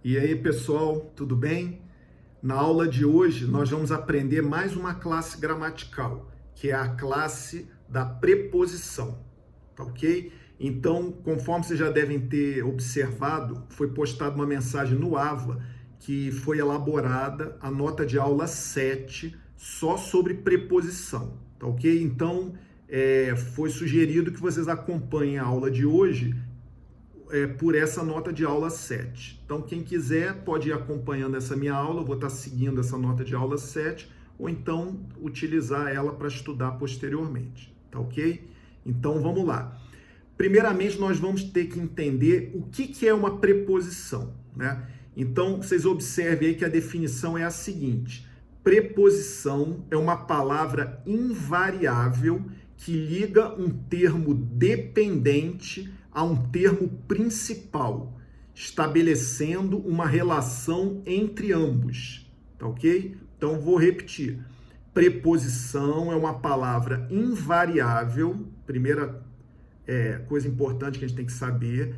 E aí, pessoal, tudo bem? Na aula de hoje, nós vamos aprender mais uma classe gramatical, que é a classe da preposição, tá ok? Então, conforme vocês já devem ter observado, foi postada uma mensagem no AVA que foi elaborada a nota de aula 7 só sobre preposição, tá ok? Então, foi sugerido que vocês acompanhem a aula de hoje por essa nota de aula 7. Então, quem quiser pode ir acompanhando essa minha aula, eu vou estar seguindo essa nota de aula 7, ou então utilizar ela para estudar posteriormente, tá ok? Então, vamos lá. Primeiramente, nós vamos ter que entender o que é uma preposição, né? Então, vocês observem aí que a definição é a seguinte: preposição é uma palavra invariável que liga um termo dependente a um termo principal, estabelecendo uma relação entre ambos, tá ok? Então, vou repetir. Preposição é uma palavra invariável, primeira coisa importante que a gente tem que saber,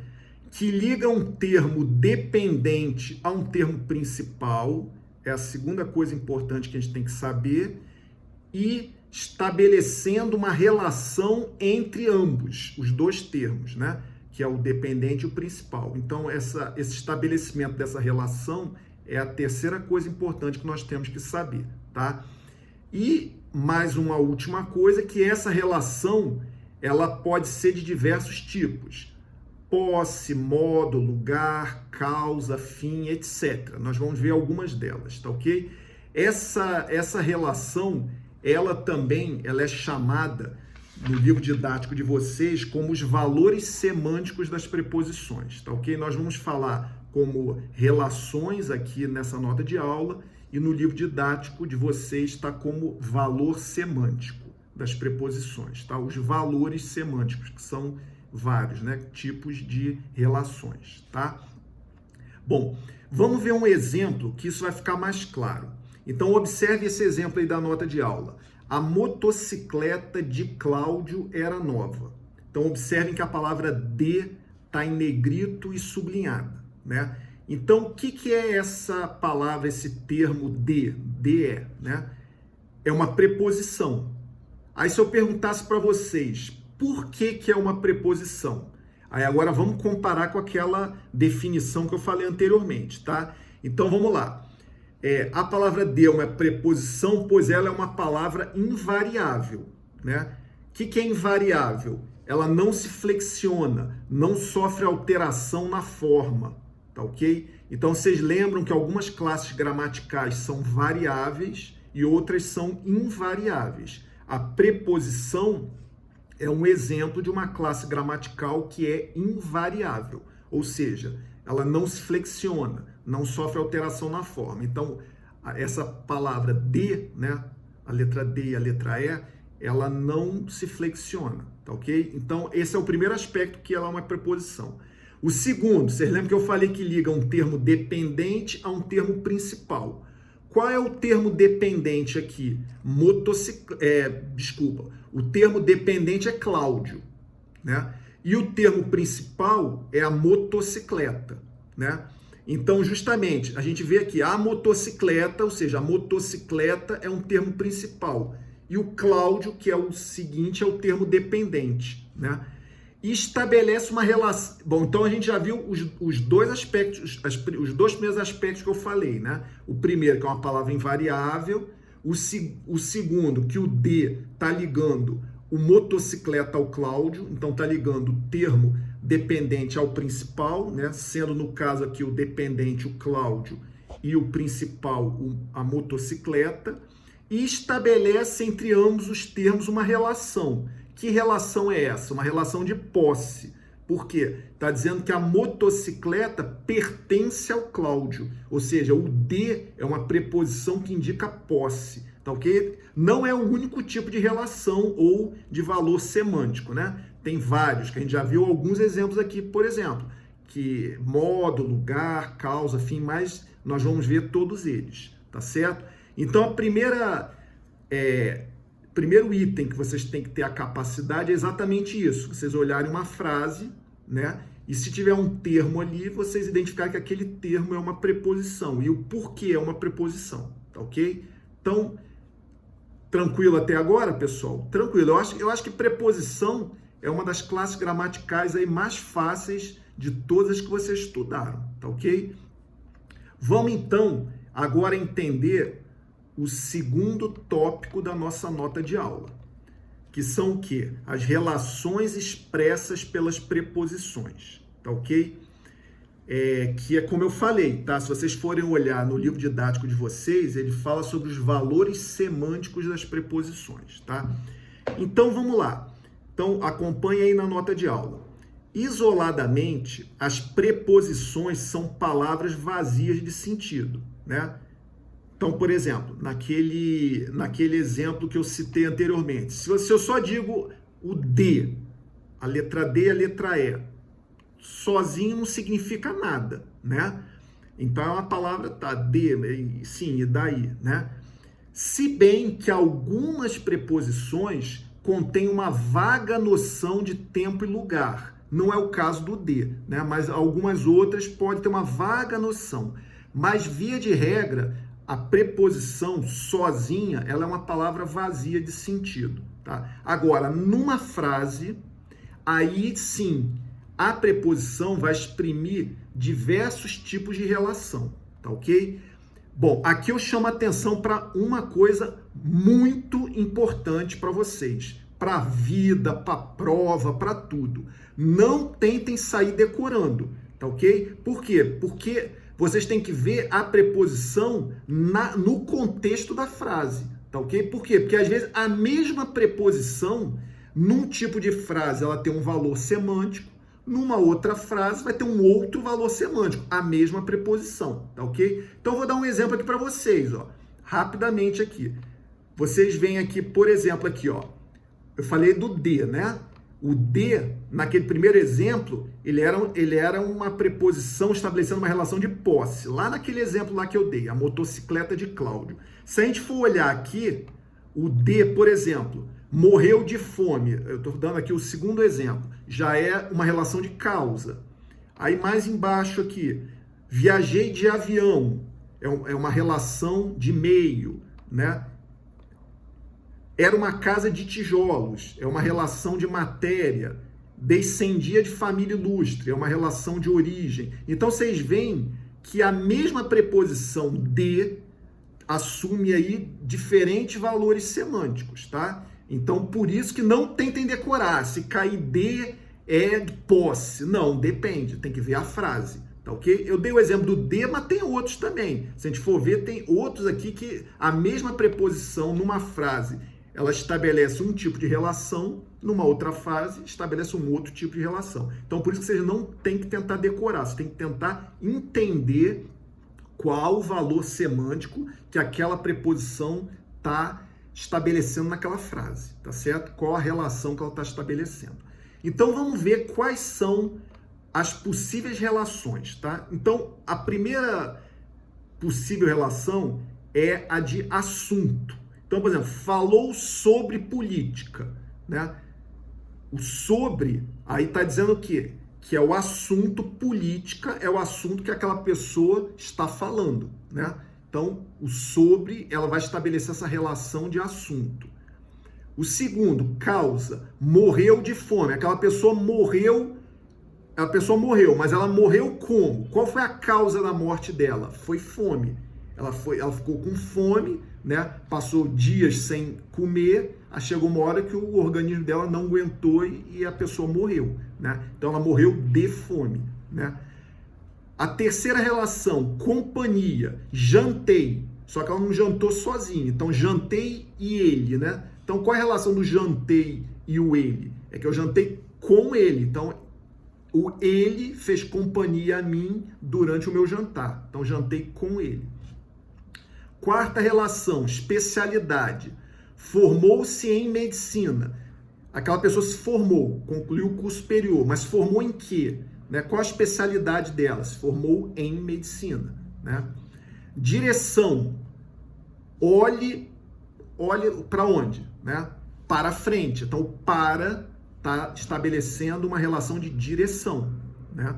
que liga um termo dependente a um termo principal, é a segunda coisa importante que a gente tem que saber, e estabelecendo uma relação entre ambos, os dois termos, né? Que é o dependente e o principal. Então, esse estabelecimento dessa relação é a terceira coisa importante que nós temos que saber, tá? E mais uma última coisa, que essa relação, ela pode ser de diversos tipos: posse, modo, lugar, causa, fim, etc. Nós vamos ver algumas delas, tá ok? Essa relação, ela é chamada no livro didático de vocês como os valores semânticos das preposições, tá ok? Nós vamos falar como relações aqui nessa nota de aula, e no livro didático de vocês está como valor semântico das preposições, tá? Os valores semânticos, que são vários, né, tipos de relações, tá? Bom, vamos ver um exemplo que isso vai ficar mais claro. Então, observe esse exemplo aí da nota de aula. A motocicleta de Cláudio era nova. Então, observem que a palavra de está em negrito e sublinhada, né? Então, o que é essa palavra, esse termo de? De né? É uma preposição. Aí, se eu perguntasse para vocês, por que é uma preposição? Aí, agora, vamos comparar com aquela definição que eu falei anteriormente, tá? Então, vamos lá. A palavra de é uma preposição, pois ela é uma palavra invariável, né? O que é invariável? Ela não se flexiona, não sofre alteração na forma, tá ok? Então, vocês lembram que algumas classes gramaticais são variáveis e outras são invariáveis. A preposição é um exemplo de uma classe gramatical que é invariável, ou seja, ela não se flexiona, não sofre alteração na forma. Então, essa palavra de, né, a letra D e a letra E, ela não se flexiona, tá ok? Então, esse é o primeiro aspecto, que ela é uma preposição. O segundo, vocês lembram que eu falei que liga um termo dependente a um termo principal. Qual é o termo dependente aqui? O termo dependente é Cláudio, né? E o termo principal é a motocicleta, né? Então, justamente, a gente vê aqui a motocicleta, ou seja, a motocicleta é um termo principal. E o Cláudio, que é o seguinte, é o termo dependente, né? E estabelece uma relação. Bom, então a gente já viu os dois aspectos, os dois primeiros aspectos que eu falei, né? O primeiro, que é uma palavra invariável. O segundo, que o de está ligando o motocicleta ao Cláudio, então está ligando o termo dependente ao principal, né? Sendo no caso aqui o dependente o Cláudio e o principal a motocicleta, e estabelece entre ambos os termos uma relação. Que relação é essa? Uma relação de posse. Por quê? Está dizendo que a motocicleta pertence ao Cláudio, ou seja, o de é uma preposição que indica posse, tá ok? Não é o único tipo de relação ou de valor semântico, né? Tem vários, que a gente já viu alguns exemplos aqui, por exemplo, que modo, lugar, causa, fim, mas nós vamos ver todos eles, tá certo? Então, a primeiro item que vocês têm que ter a capacidade é exatamente isso: vocês olharem uma frase, né, E se tiver um termo ali, vocês identificarem que aquele termo é uma preposição e o porquê é uma preposição, tá ok? Então, tranquilo até agora, pessoal? Tranquilo. Eu acho que preposição é uma das classes gramaticais aí mais fáceis de todas as que vocês estudaram, tá ok? Vamos então agora entender o segundo tópico da nossa nota de aula, que são o quê? As relações expressas pelas preposições, tá ok? Que é como eu falei, tá? Se vocês forem olhar no livro didático de vocês, ele fala sobre os valores semânticos das preposições, tá? Então, vamos lá. Então, acompanhe aí na nota de aula. Isoladamente, as preposições são palavras vazias de sentido, né? Então, por exemplo, naquele exemplo que eu citei anteriormente, se eu só digo o D, a letra D e a letra E, sozinho não significa nada, né? Então é uma palavra, tá, D, sim, e daí, né? Se bem que algumas preposições contêm uma vaga noção de tempo e lugar. Não é o caso do D, né? Mas algumas outras podem ter uma vaga noção. Mas, via de regra, a preposição sozinha, ela é uma palavra vazia de sentido, tá? Agora, numa frase, aí sim, a preposição vai exprimir diversos tipos de relação, tá ok? Bom, aqui eu chamo a atenção para uma coisa muito importante para vocês, para a vida, para a prova, para tudo. Não tentem sair decorando, tá ok? Por quê? Porque vocês têm que ver a preposição no contexto da frase, tá ok? Por quê? Porque às vezes a mesma preposição, num tipo de frase, ela tem um valor semântico, numa outra frase vai ter um outro valor semântico, a mesma preposição, tá ok? Então eu vou dar um exemplo aqui para vocês, ó, rapidamente aqui. Vocês veem aqui, por exemplo, aqui, ó, eu falei do D, né? O D, naquele primeiro exemplo, ele era uma preposição estabelecendo uma relação de posse. Lá naquele exemplo lá que eu dei, a motocicleta de Cláudio. Se a gente for olhar aqui, o D, por exemplo, morreu de fome. Eu estou dando aqui o segundo exemplo. Já é uma relação de causa. Aí mais embaixo aqui, viajei de avião. É uma relação de meio, né? Era uma casa de tijolos, é uma relação de matéria. Descendia de família ilustre, é uma relação de origem. Então, vocês veem que a mesma preposição de assume aí diferentes valores semânticos, tá? Então, por isso que não tentem decorar. Se cair de é posse. Não, depende, tem que ver a frase, tá ok? Eu dei o exemplo do de, mas tem outros também. Se a gente for ver, tem outros aqui que a mesma preposição numa frase ela estabelece um tipo de relação, numa outra frase estabelece um outro tipo de relação. Então, por isso que vocês não tem que tentar decorar, você tem que tentar entender qual o valor semântico que aquela preposição está estabelecendo naquela frase, tá certo? Qual a relação que ela está estabelecendo. Então, vamos ver quais são as possíveis relações, tá? Então, a primeira possível relação é a de assunto. Então, por exemplo, falou sobre política, né? O sobre, aí está dizendo o quê? Que é o assunto política, é o assunto que aquela pessoa está falando, né? Então, o sobre, ela vai estabelecer essa relação de assunto. O segundo, causa, morreu de fome. Aquela pessoa morreu, mas ela morreu como? Qual foi a causa da morte dela? Foi fome. Ela ficou com fome, né? Passou dias sem comer, aí chegou uma hora que o organismo dela não aguentou e a pessoa morreu, né? Então ela morreu de fome, né? A terceira relação, companhia, jantei, só que ela não jantou sozinha, então jantei e ele, né? Então qual é a relação do jantei e o ele? É que eu jantei com ele, então o ele fez companhia a mim durante o meu jantar, então jantei com ele. Quarta relação, especialidade. Formou-se em medicina. Aquela pessoa se formou, concluiu o curso superior, mas formou em quê? Né? Qual a especialidade dela? Se formou em medicina. Né? Direção. Olhe para onde? Né? Para frente. Então, para está estabelecendo uma relação de direção. né?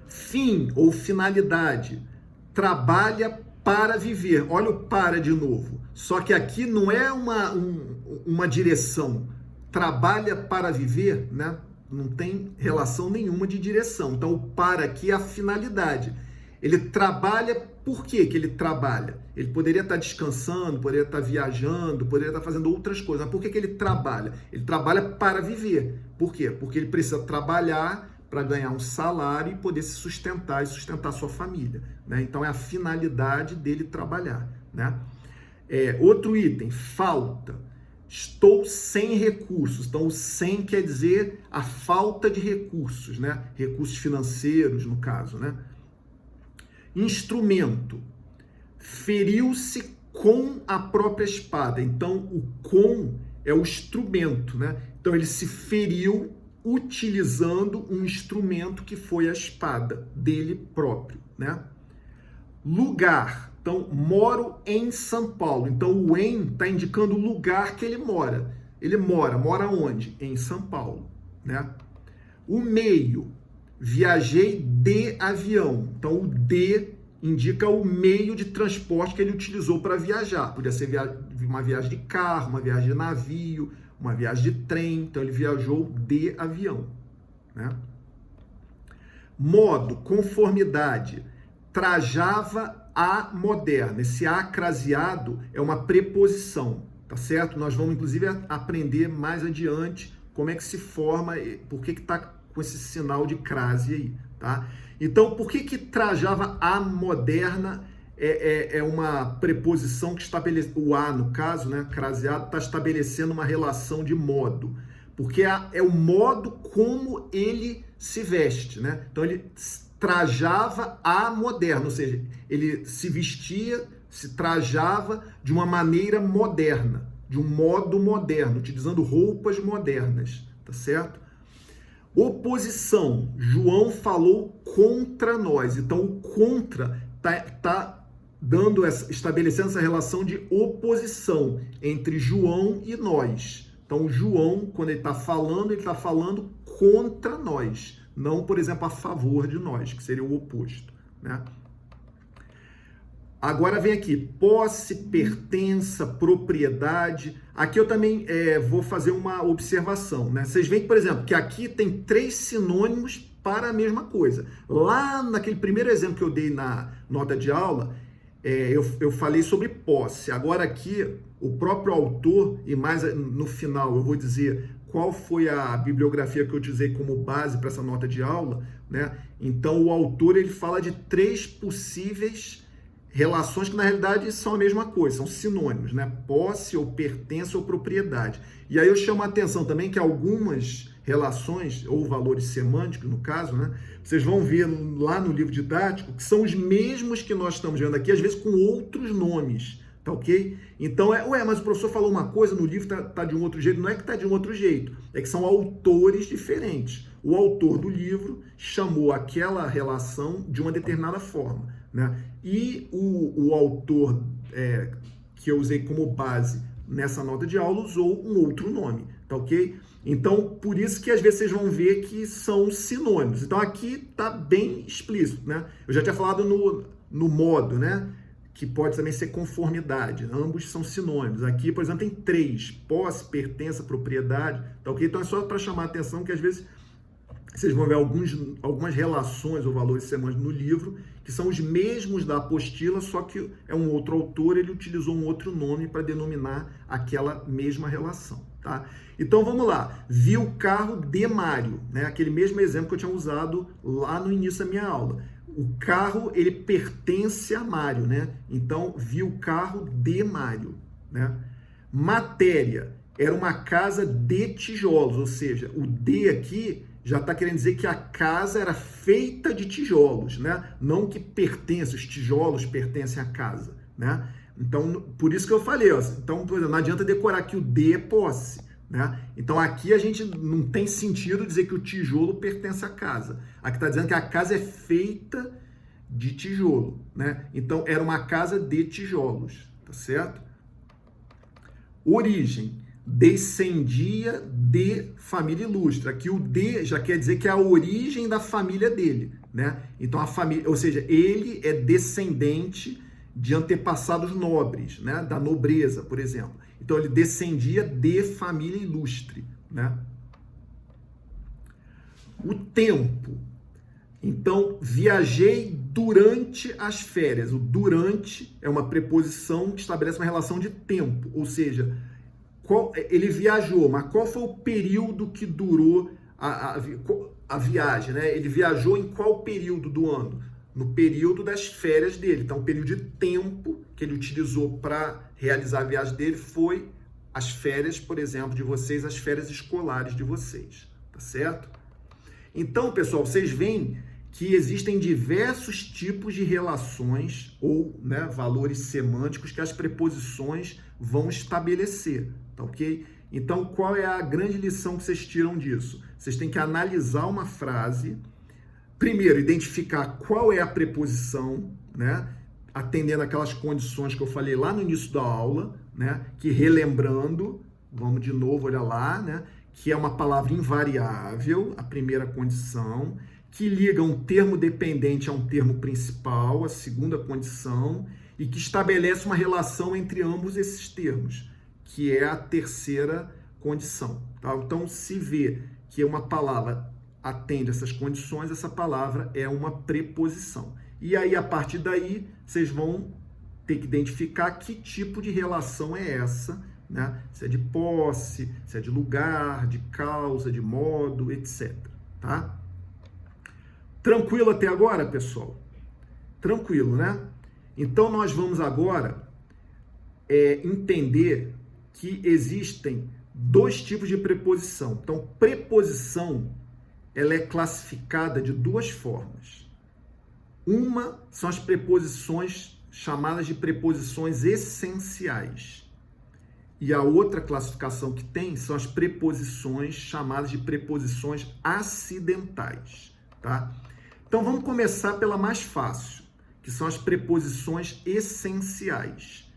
Fim ou finalidade, trabalha para viver. Olha o para de novo. Só que aqui não é uma direção. Trabalha para viver, né? Não tem relação nenhuma de direção. Então, o para aqui é a finalidade. Ele trabalha, por quê que ele trabalha? Ele poderia estar descansando, poderia estar viajando, poderia estar fazendo outras coisas. Mas por que que ele trabalha? Ele trabalha para viver. Por quê? Porque ele precisa trabalhar para ganhar um salário e poder se sustentar e sustentar sua família, né? Então, é a finalidade dele trabalhar, né? Outro item, falta. Estou sem recursos. Então, o sem quer dizer a falta de recursos, né? Recursos financeiros, no caso, né? Instrumento. Feriu-se com a própria espada. Então, o com é o instrumento, né? Então, ele se feriu utilizando um instrumento que foi a espada dele próprio, né? Lugar. Então, moro em São Paulo. Então, o em está indicando o lugar que ele mora. Ele mora onde? Em São Paulo, né? O meio, viajei de avião. Então, o de indica o meio de transporte que ele utilizou para viajar. Podia ser uma viagem de carro, uma viagem de navio, uma viagem de trem. Então, ele viajou de avião, né? Modo, conformidade, trajava a moderna. Esse acraseado é uma preposição, tá certo? Nós vamos, inclusive, aprender mais adiante como é que se forma, por que está com esse sinal de crase aí, tá? Então, por que trajava a moderna é uma preposição que estabelece, o a, no caso, né, craseado, está estabelecendo uma relação de modo, porque é o modo como ele se veste, né? Então, ele trajava a moderna, ou seja, ele se vestia, se trajava de uma maneira moderna, de um modo moderno, utilizando roupas modernas, tá certo? Oposição, João falou contra nós, então o contra tá estabelecendo essa relação de oposição entre João e nós. Então, João, quando ele está falando contra nós, não, por exemplo, a favor de nós, que seria o oposto, né? Agora vem aqui, posse, pertença, propriedade. Aqui eu também vou fazer uma observação, né? Vocês veem, por exemplo, que aqui tem 3 sinônimos para a mesma coisa. Lá naquele primeiro exemplo que eu dei na nota de aula, eu falei sobre posse. Agora aqui, o próprio autor, e mais no final eu vou dizer qual foi a bibliografia que eu utilizei como base para essa nota de aula, né? Então, o autor ele fala de 3 possíveis relações que, na realidade, são a mesma coisa, são sinônimos, né? Posse, ou pertença, ou propriedade. E aí eu chamo a atenção também que algumas relações, ou valores semânticos, no caso, né? Vocês vão ver lá no livro didático que são os mesmos que nós estamos vendo aqui, às vezes com outros nomes. Tá ok? Então, mas o professor falou uma coisa, no livro tá de um outro jeito. Não é que tá de um outro jeito, é que são autores diferentes. O autor do livro chamou aquela relação de uma determinada forma, né? E o autor que eu usei como base nessa nota de aula usou um outro nome, tá ok? Então, por isso que às vezes vocês vão ver que são sinônimos. Então, aqui tá bem explícito, né? Eu já tinha falado no modo, né? Que pode também ser conformidade. Ambos são sinônimos. Aqui, por exemplo, tem 3. Posse, pertença, propriedade. Tá ok? Então, é só para chamar a atenção que, às vezes, vocês vão ver algumas relações ou valores semânticos no livro que são os mesmos da apostila, só que é um outro autor, ele utilizou um outro nome para denominar aquela mesma relação, tá? Então, vamos lá. Vi o carro de Mário, né? Aquele mesmo exemplo que eu tinha usado lá no início da minha aula. O carro, ele pertence a Mário, né? Então, vi o carro de Mário, né? Matéria, era uma casa de tijolos, ou seja, o de aqui já está querendo dizer que a casa era feita de tijolos, né? Não que pertence, os tijolos pertencem à casa, né? Então, por isso que eu falei, ó, então, por exemplo, não adianta decorar que o de é posse, né? Então, aqui a gente não tem sentido dizer que o tijolo pertence à casa. Aqui está dizendo que a casa é feita de tijolo, né? Então, era uma casa de tijolos, tá certo? Origem. descendia de família ilustre. Aqui o de já quer dizer que é a origem da família dele, né? Então a família, ou seja, ele é descendente de antepassados nobres, né? Da nobreza, por exemplo. Então ele descendia de família ilustre, né? O tempo. Então, viajei durante as férias. O durante é uma preposição que estabelece uma relação de tempo, ou seja, ele viajou, mas qual foi o período que durou a viagem, né? Ele viajou em qual período do ano? No período das férias dele. Então, o período de tempo que ele utilizou para realizar a viagem dele foi as férias, por exemplo, de vocês, as férias escolares de vocês, tá certo? Então, pessoal, vocês veem que existem diversos tipos de relações ou, né, valores semânticos que as preposições vão estabelecer, tá ok? Então, qual é a grande lição que vocês tiram disso? Vocês têm que analisar uma frase, primeiro, identificar qual é a preposição, né, atendendo aquelas condições que eu falei lá no início da aula, né, que relembrando, vamos de novo olhar lá, né, que é uma palavra invariável, a primeira condição, que liga um termo dependente a um termo principal, a segunda condição, e que estabelece uma relação entre ambos esses termos, que é a terceira condição. Tá? Então, se vê que uma palavra atende essas condições, essa palavra é uma preposição. E aí, a partir daí, vocês vão ter que identificar que tipo de relação é essa, né? Se é de posse, se é de lugar, de causa, de modo, etc. Tá? Tranquilo até agora, pessoal? Tranquilo, né? Então, nós vamos agora entender que existem dois tipos de preposição. Então, preposição, ela é classificada de duas formas. Uma são as preposições chamadas de preposições essenciais. E a outra classificação que tem são as preposições chamadas de preposições acidentais, tá? Então, vamos começar pela mais fácil, que são as preposições essenciais.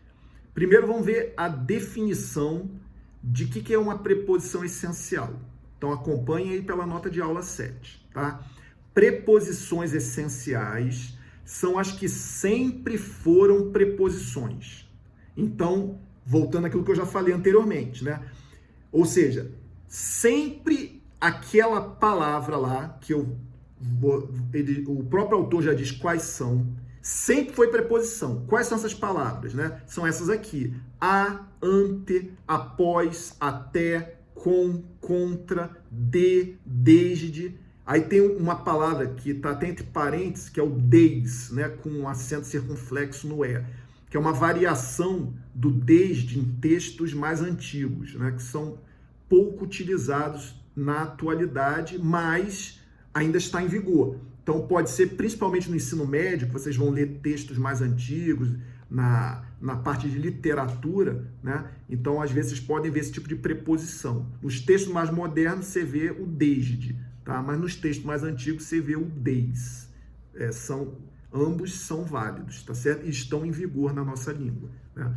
Primeiro, vamos ver a definição de que é uma preposição essencial. Então, acompanhe aí pela nota de aula 7, tá? Preposições essenciais são as que sempre foram preposições. Então, voltando àquilo que eu já falei anteriormente, né? Ou seja, sempre aquela palavra lá que o próprio autor já diz quais são, sempre foi preposição. Quais são essas palavras, né? São essas aqui: a, ante, após, até, com, contra, de, desde. Aí tem uma palavra que está até entre parênteses, que é o des, né? Com um acento circunflexo no e, que é uma variação do desde em textos mais antigos, né? Que são pouco utilizados na atualidade, mas ainda está em vigor. Então, pode ser, principalmente no ensino médio, que vocês vão ler textos mais antigos, na parte de literatura, né? Então, às vezes, vocês podem ver esse tipo de preposição. Nos textos mais modernos, você vê o desde, tá? Mas nos textos mais antigos, você vê o des. Ambos são válidos, tá certo? E estão em vigor na nossa língua, né?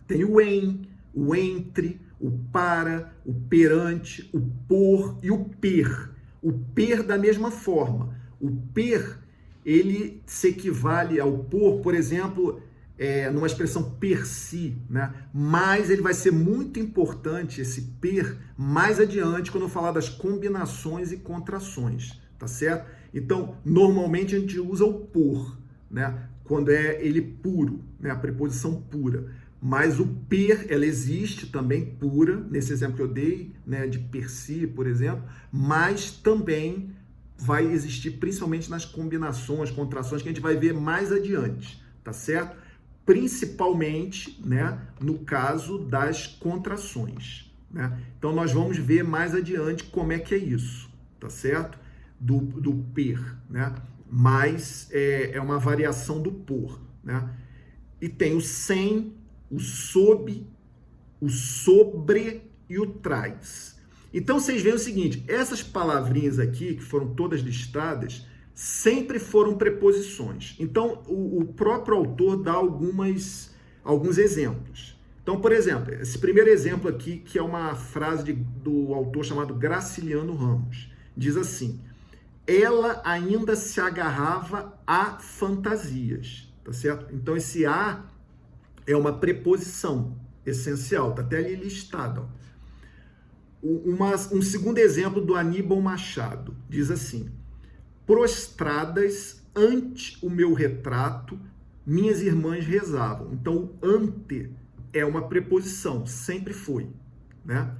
Tem o em, o entre, o para, o perante, o por e o per. O per da mesma forma. O per, ele se equivale ao por exemplo, numa expressão per si, né? Mas ele vai ser muito importante, esse per, mais adiante, quando eu falar das combinações e contrações, tá certo? Então, normalmente a gente usa o por, né? Quando é ele puro, né? A preposição pura. Mas o per, ela existe também pura, nesse exemplo que eu dei, né? De per si, por exemplo, mas também vai existir principalmente nas combinações, contrações, que a gente vai ver mais adiante, tá certo? Principalmente, né, no caso das contrações, né? Então, nós vamos ver mais adiante como é que é isso, tá certo? Do per, né? Mas é uma variação do por, né? E tem o sem, o sob, o sobre e o traz. Então, vocês veem o seguinte, essas palavrinhas aqui, que foram todas listadas, sempre foram preposições. Então, o próprio autor dá alguns exemplos. Então, Então, por exemplo, esse primeiro exemplo aqui, que é uma frase do autor chamado Graciliano Ramos, diz assim: ela ainda se agarrava a fantasias, tá certo? Então, esse a é uma preposição essencial, tá até ali listado. Um segundo exemplo do Aníbal Machado, diz assim: prostradas ante o meu retrato, minhas irmãs rezavam. Então, ante é uma preposição, sempre foi, né?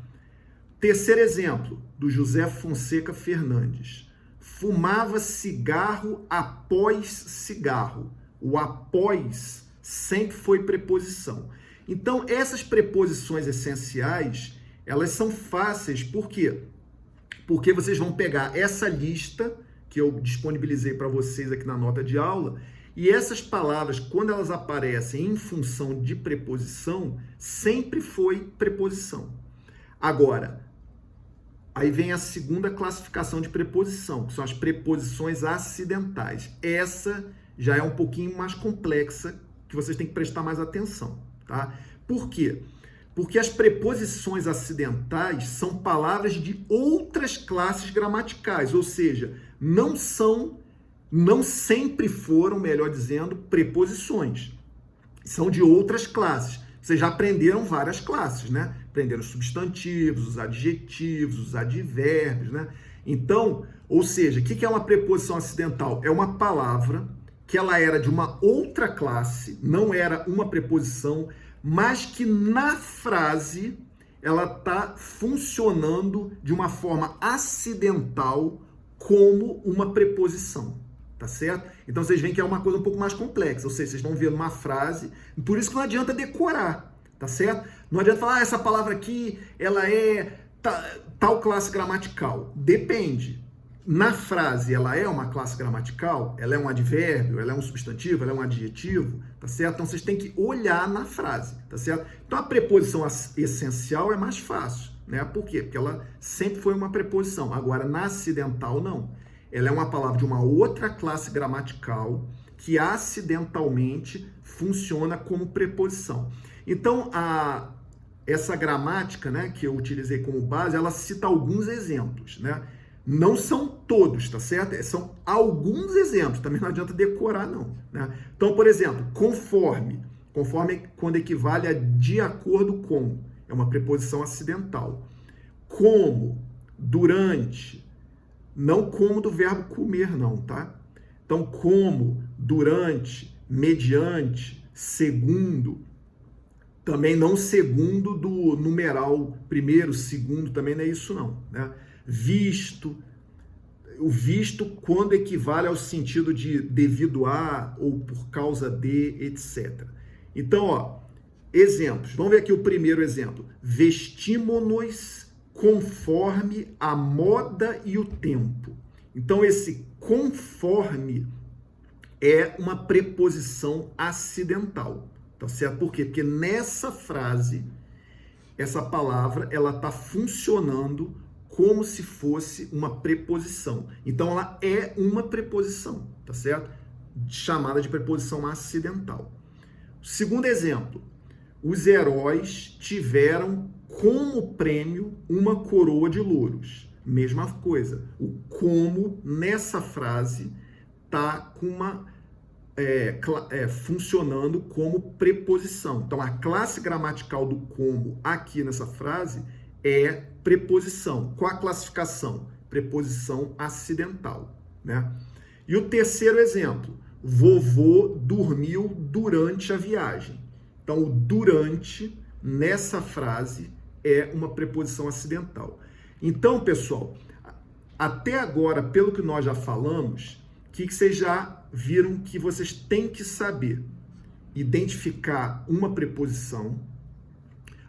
Terceiro exemplo, do José Fonseca Fernandes. Fumava cigarro após cigarro. O após sempre foi preposição. Então, essas preposições essenciais, elas são fáceis, por quê? Porque vocês vão pegar essa lista que eu disponibilizei para vocês aqui na nota de aula, e essas palavras, quando elas aparecem em função de preposição, sempre foi preposição. Agora, aí vem a segunda classificação de preposição, que são as preposições acidentais. Essa já é um pouquinho mais complexa, que vocês têm que prestar mais atenção, tá? Por quê? Porque as preposições acidentais são palavras de outras classes gramaticais, ou seja, não sempre foram, melhor dizendo, preposições. São de outras classes. Vocês já aprenderam várias classes, né? Aprenderam os substantivos, os adjetivos, os advérbios, né? Então, ou seja, o que é uma preposição acidental? É uma palavra que ela era de uma outra classe, não era uma preposição, mas que na frase ela está funcionando de uma forma acidental como uma preposição. Tá certo? Então vocês veem que é uma coisa um pouco mais complexa, ou seja, vocês estão vendo uma frase, por isso que não adianta decorar, tá certo? Não adianta falar, essa palavra aqui, ela é tal classe gramatical. Depende. Na frase, ela é uma classe gramatical? Ela é um advérbio? Ela é um substantivo? Ela é um adjetivo? Tá certo? Então vocês têm que olhar na frase, tá certo? Então a preposição essencial é mais fácil, né? Por quê? Porque ela sempre foi uma preposição. Agora, na acidental, não. Ela é uma palavra de uma outra classe gramatical que acidentalmente funciona como preposição. Então, essa gramática, né, que eu utilizei como base, ela cita alguns exemplos, né? Não são todos, tá certo? São alguns exemplos, também não adianta decorar, não, né? Então, por exemplo, conforme quando equivale a de acordo com, é uma preposição acidental. Como, durante, não como do verbo comer, não, tá? Então, como, durante, mediante, segundo, também não segundo do numeral primeiro, segundo, também não é isso não, né? Visto, o visto quando equivale ao sentido de devido a ou por causa de, etc. Então, ó, exemplos. Vamos ver aqui o primeiro exemplo. Vestimos-nos conforme a moda e o tempo. Então, esse conforme é uma preposição acidental, tá certo? Por quê? Porque nessa frase, essa palavra, ela está funcionando como se fosse uma preposição. Então, ela é uma preposição, tá certo? Chamada de preposição acidental. Segundo exemplo, os heróis tiveram como prêmio uma coroa de louros. Mesma coisa. O como nessa frase está com uma funcionando como preposição. Então, a classe gramatical do como aqui nessa frase é preposição. Qual a classificação? Preposição acidental, né? E o terceiro exemplo, vovô dormiu durante a viagem. Então, o durante nessa frase é uma preposição acidental. Então, pessoal, até agora, pelo que nós já falamos, o que vocês já viram que vocês têm que saber? Identificar uma preposição,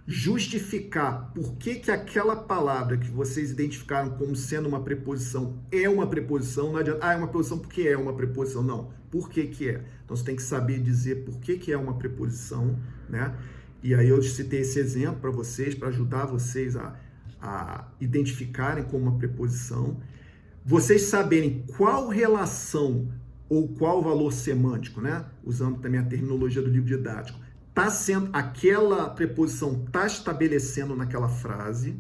justificar por que aquela palavra que vocês identificaram como sendo uma preposição é uma preposição. Não adianta, é uma preposição porque é uma preposição. Não, por que é? Então, você tem que saber dizer por que é uma preposição, né? E aí eu citei esse exemplo para vocês, para ajudar vocês a identificarem como uma preposição. Vocês saberem qual relação ou qual valor semântico, né? Usando também a terminologia do livro didático, aquela preposição está estabelecendo naquela frase,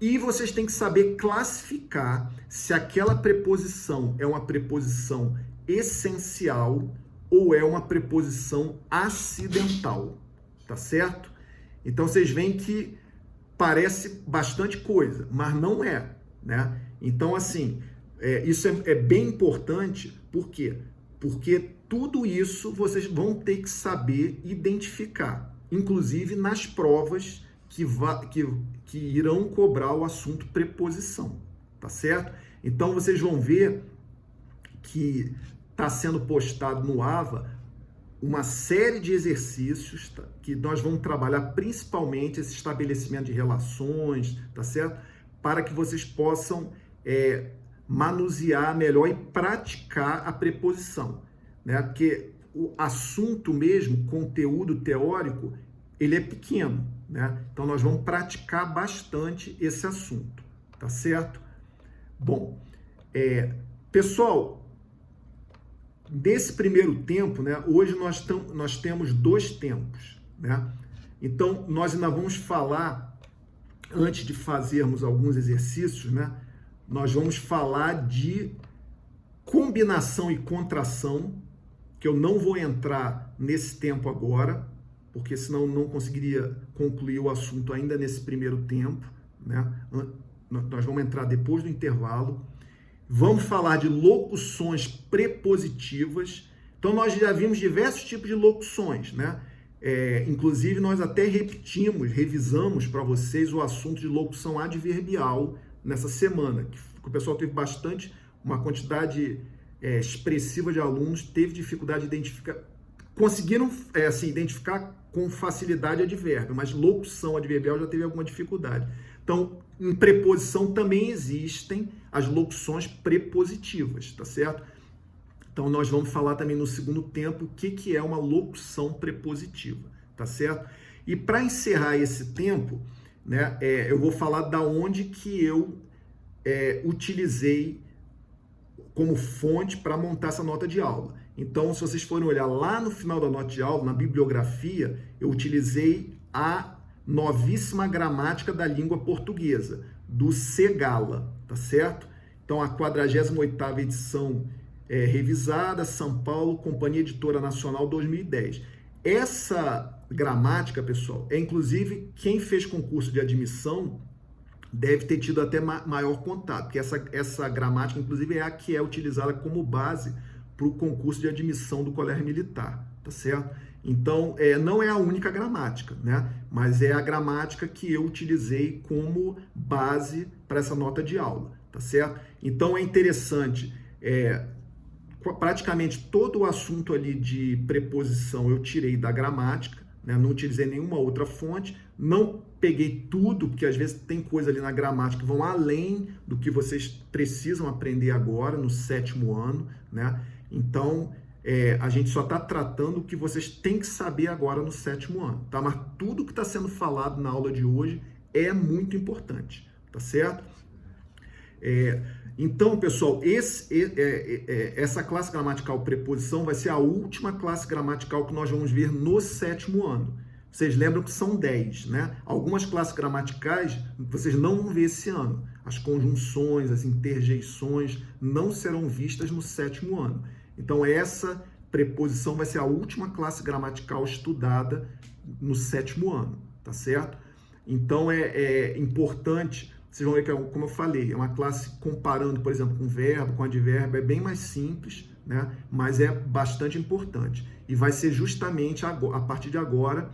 e vocês têm que saber classificar se aquela preposição é uma preposição essencial ou é uma preposição acidental, tá certo? Então vocês veem que parece bastante coisa, mas não é, né? Então, assim, isso é bem importante, por quê? Porque tudo isso vocês vão ter que saber identificar, inclusive nas provas que irão cobrar o assunto preposição, tá certo? Então, vocês vão ver que está sendo postado no AVA uma série de exercícios, tá, que nós vamos trabalhar principalmente esse estabelecimento de relações, tá certo? Para que vocês possam manusear melhor e praticar a preposição, né? Porque o assunto mesmo, conteúdo teórico, ele é pequeno, né? Então nós vamos praticar bastante esse assunto, tá certo? Bom, pessoal, nesse primeiro tempo, né? Hoje nós temos 2 tempos, né? Então nós ainda vamos falar, antes de fazermos alguns exercícios, né? Nós vamos falar de combinação e contração, que eu não vou entrar nesse tempo agora, porque senão não conseguiria concluir o assunto ainda nesse primeiro tempo, né? Nós vamos entrar depois do intervalo. Vamos falar de locuções prepositivas. Então, nós já vimos diversos tipos de locuções, né? Inclusive, nós até revisamos para vocês o assunto de locução adverbial nessa semana, que o pessoal teve uma quantidade expressiva de alunos, teve dificuldade de identificar, conseguiram identificar com facilidade advérbio, mas locução adverbial já teve alguma dificuldade. Então, em preposição também existem as locuções prepositivas, tá certo? Então, nós vamos falar também no segundo tempo o que é uma locução prepositiva, tá certo? E para encerrar esse tempo, né, eu vou falar da onde que eu utilizei como fonte para montar essa nota de aula. Então, se vocês forem olhar lá no final da nota de aula, na bibliografia, eu utilizei a Novíssima Gramática da Língua Portuguesa, do Segala, tá certo? Então, a 48ª edição revisada, São Paulo, Companhia Editora Nacional, 2010. Essa gramática, pessoal, inclusive quem fez concurso de admissão deve ter tido até maior contato, porque essa gramática, inclusive, é a que é utilizada como base para o concurso de admissão do Colégio Militar, tá certo? Então, não é a única gramática, né? Mas é a gramática que eu utilizei como base para essa nota de aula, tá certo? Então, é interessante, praticamente todo o assunto ali de preposição eu tirei da gramática, né? Não utilizei nenhuma outra fonte, não peguei tudo, porque às vezes tem coisa ali na gramática que vão além do que vocês precisam aprender agora, no 7º ano, né? Então, a gente só está tratando o que vocês têm que saber agora no 7º ano, tá? Mas tudo que está sendo falado na aula de hoje é muito importante, tá certo? Então, pessoal, essa classe gramatical preposição vai ser a última classe gramatical que nós vamos ver no 7º ano. Vocês lembram que são 10, né? Algumas classes gramaticais vocês não vão ver esse ano. As conjunções, as interjeições não serão vistas no 7º ano. Então, essa preposição vai ser a última classe gramatical estudada no 7º ano, tá certo? Então, é importante, vocês vão ver que, como eu falei, é uma classe comparando, por exemplo, com verbo, com advérbio, é bem mais simples, né? Mas é bastante importante. E vai ser justamente, a partir de agora,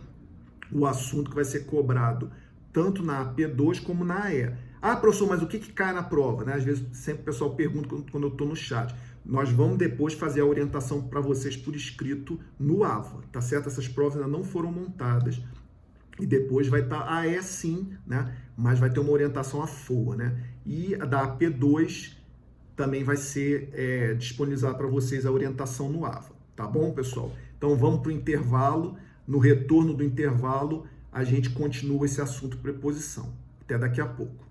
o assunto que vai ser cobrado tanto na AP2 como na AE. Ah, professor, mas o que cai na prova? Né? Às vezes, sempre o pessoal pergunta quando eu estou no chat. Nós vamos depois fazer a orientação para vocês por escrito no AVA, tá certo? Essas provas ainda não foram montadas. E depois vai estar a AE sim, né? Mas vai ter uma orientação à FOA, né? E a da AP2 também vai ser disponibilizada para vocês a orientação no AVA, tá bom, pessoal? Então vamos para o intervalo. No retorno do intervalo, a gente continua esse assunto preposição. Até daqui a pouco.